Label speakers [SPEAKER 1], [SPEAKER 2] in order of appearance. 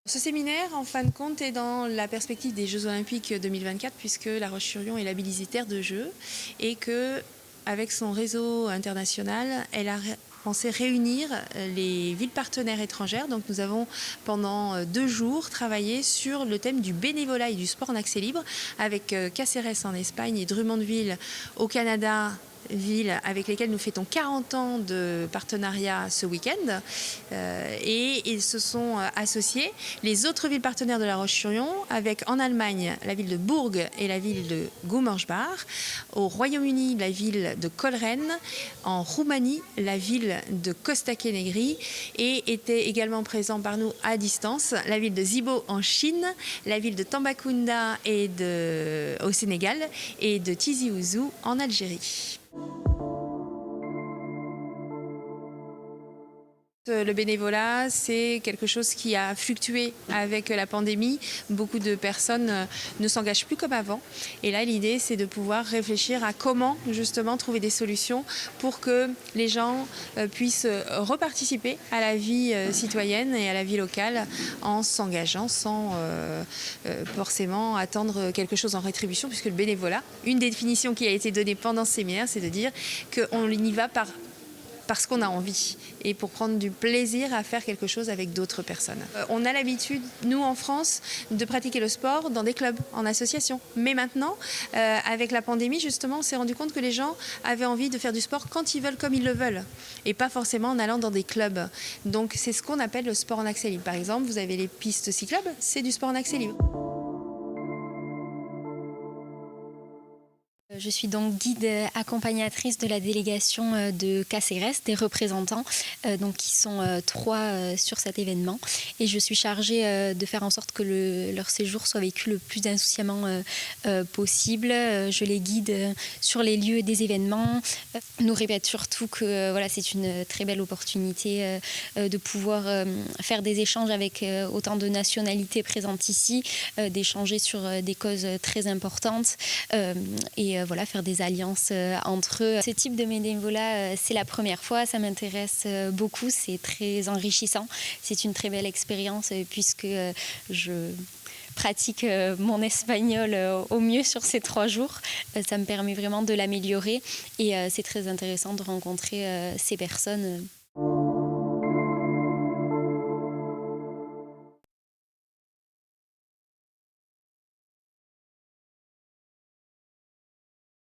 [SPEAKER 1] Ce séminaire, en fin de compte, est dans la perspective des Jeux Olympiques 2024, puisque La Roche-sur-Yon est labellisitaire de Jeux et que, avec son réseau international, elle a pensé réunir les villes partenaires étrangères. Donc nous avons pendant 2 jours travaillé sur le thème du bénévolat et du sport en accès libre avec Cáceres en Espagne et Drummondville au Canada, villes avec lesquelles nous fêtons 40 ans de partenariat ce week-end. Et ils se sont associés, les autres villes partenaires de La Roche-sur-Yon, avec en Allemagne la ville de Bourg et la ville de Gummersbach, au Royaume-Uni la ville de Coleraine, en Roumanie la ville de Costache Negri, et étaient également présents par nous à distance la ville de Zibo en Chine, la ville de Tambacounda au Sénégal et de Tizi Ouzou en Algérie. Le bénévolat, c'est quelque chose qui a fluctué avec la pandémie. Beaucoup de personnes ne s'engagent plus comme avant. Et là, l'idée, c'est de pouvoir réfléchir à comment, justement, trouver des solutions pour que les gens puissent reparticiper à la vie citoyenne et à la vie locale en s'engageant sans forcément attendre quelque chose en rétribution, puisque le bénévolat, une définition qui a été donnée pendant ce séminaire, c'est de dire qu'on y va parce qu'on a envie et pour prendre du plaisir à faire quelque chose avec d'autres personnes. On a l'habitude, nous en France, de pratiquer le sport dans des clubs, en association. Mais maintenant, avec la pandémie, justement, on s'est rendu compte que les gens avaient envie de faire du sport quand ils veulent, comme ils le veulent, et pas forcément en allant dans des clubs. Donc c'est ce qu'on appelle le sport en accès libre. Par exemple, vous avez les pistes cyclables, c'est du sport en accès libre.
[SPEAKER 2] Je suis donc guide accompagnatrice de la délégation de Cáceres, des représentants, donc qui sont 3 sur cet événement. Et je suis chargée de faire en sorte que leur séjour soit vécu le plus insouciamment possible. Je les guide sur les lieux des événements. Nous répète surtout que voilà, c'est une très belle opportunité de pouvoir faire des échanges avec autant de nationalités présentes ici, d'échanger sur des causes très importantes et voilà, faire des alliances entre eux. Ce type de bénévolat, c'est la première fois, ça m'intéresse beaucoup, c'est très enrichissant, c'est une très belle expérience puisque je pratique mon espagnol au mieux sur ces 3 jours. Ça me permet vraiment de l'améliorer et c'est très intéressant de rencontrer ces personnes.